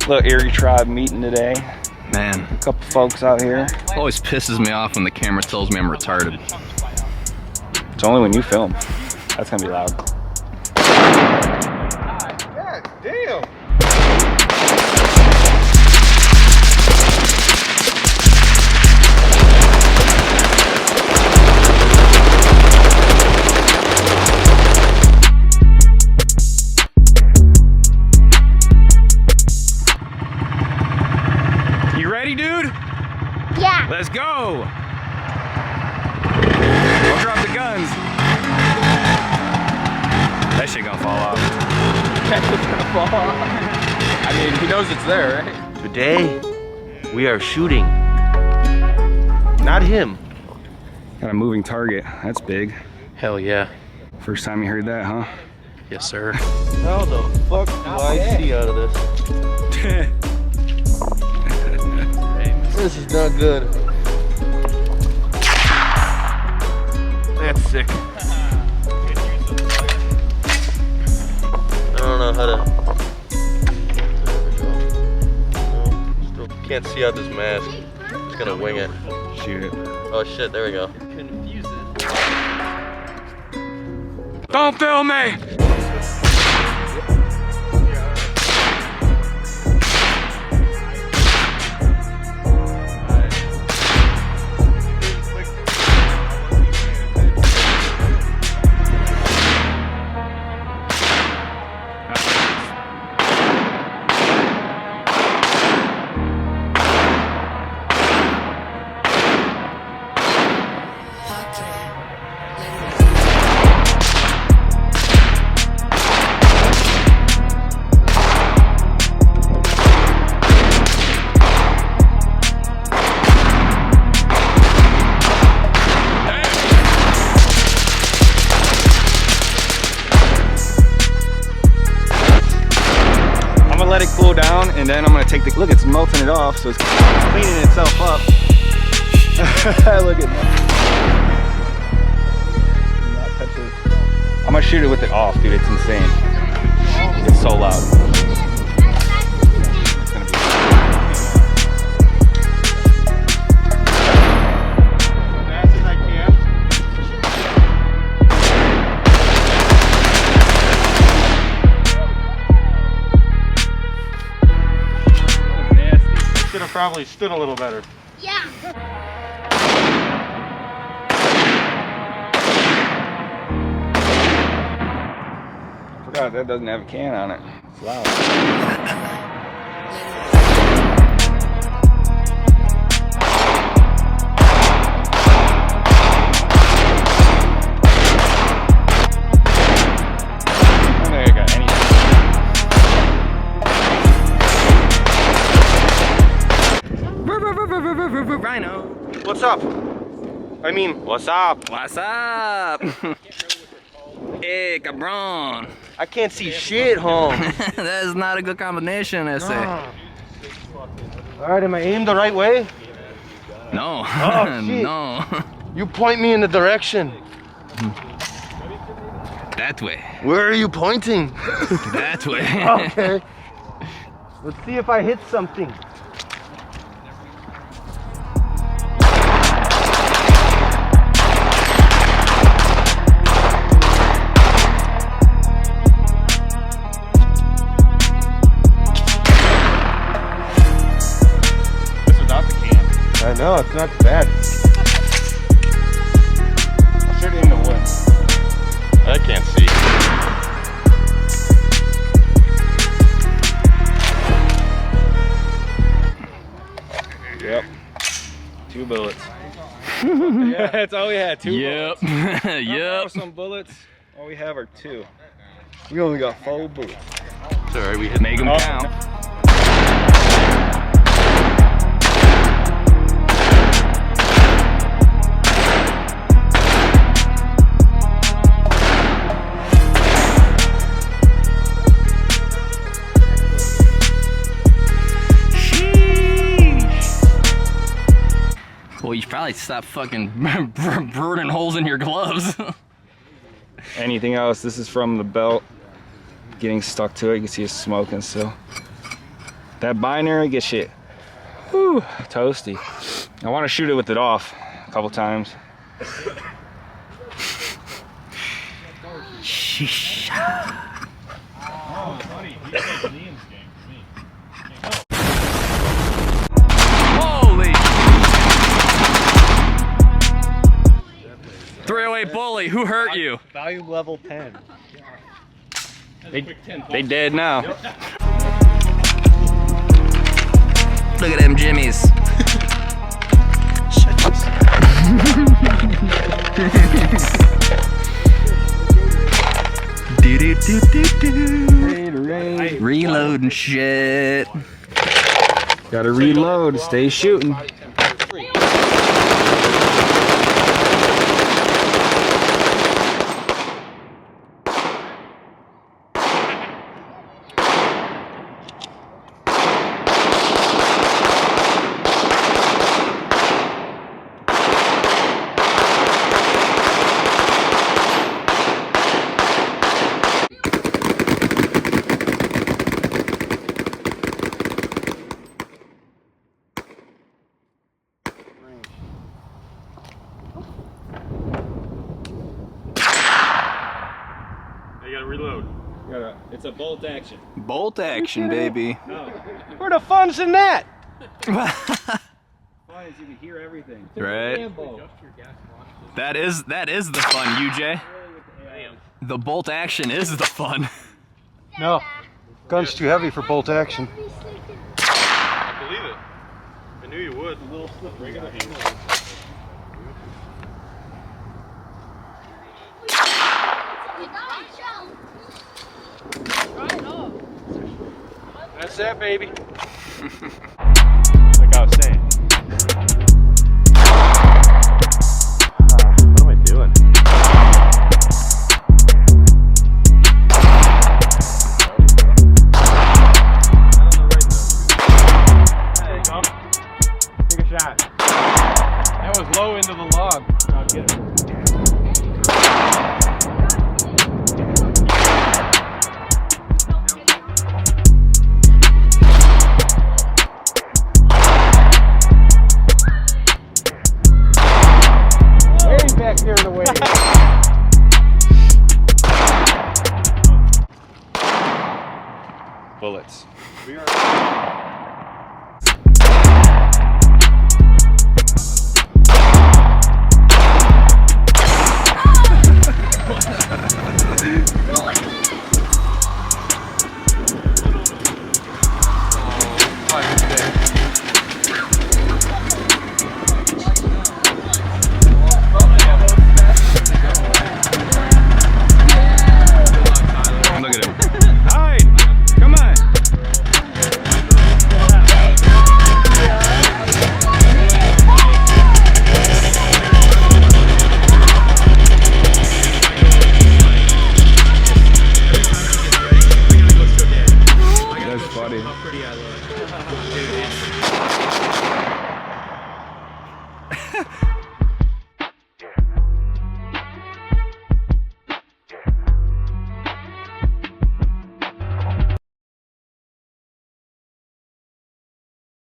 Little Erie Tribe meeting today. Man, A couple folks out here. always pisses me off when the camera tells me I'm retarded. It's only when you film. That's gonna be loud. God damn. You ready, dude? Yeah. Let's go! Don't drop the guns. That shit gonna fall off. That shit's gonna fall off. I mean, he knows it's there, right? Today, we are shooting. Not him. Got a moving target. That's big. Hell yeah. First time you heard that, huh? Yes, sir. How the fuck do I see out of this? This is not good. That's sick. I don't know how to. There we go. No, still can't see out this mask. Just gonna wing it. Shoot it. Oh shit, there we go. Don't film me! Let it cool down, and then I'm gonna take the look. It's melting it off, so it's cleaning itself up. Look at that. I'm gonna shoot it with it off, dude. It's insane. It's so loud. It's gonna be As fast as I can. Should have probably stood a little better. Yeah. forgot that doesn't have a can on it. It's loud. Rhino. What's up? I mean, what's up? What's up? Hey, cabron. I can't see shit, home. That is not a good combination, I say. Alright, am I aimed the right way? No. Oh, shit. No. You point me in the direction. That way. Where are you pointing? That way. Okay. Let's see if I hit something. I know, it's not bad. I'll shoot it in the woods. I can't see. Yep. 2 bullets. Yeah, that's all we had. 2 Yep. bullets. Yep. Some bullets. All we have are 2. We only got 4 bullets. It's alright, we hit. Make them Oh. count. Well, you should probably stop fucking burning holes in your gloves. Anything else? This is from the belt. Getting stuck to it. You can see it's smoking still. That binary gets shit. Whew, toasty. I want to shoot it with it off a couple times. Holy! 308 bully, who hurt you? Value level 10. They dead now. Look at them jimmies. Reloading shit. Gotta reload, stay shooting. You gotta reload. It's a bolt action. Bolt action, baby. Where the fun's in that? Fun is you can hear everything. Right? That is the fun, UJ. The bolt action is the fun. No, gun's too heavy for bolt action. I believe it. I knew you would. That's that, baby. Like I was saying. What am I doing? There you go. Take a shot. That was low into the log. I'll get it. Back here in the way. Bullets. Look at him. Hide! Come on! That's funny.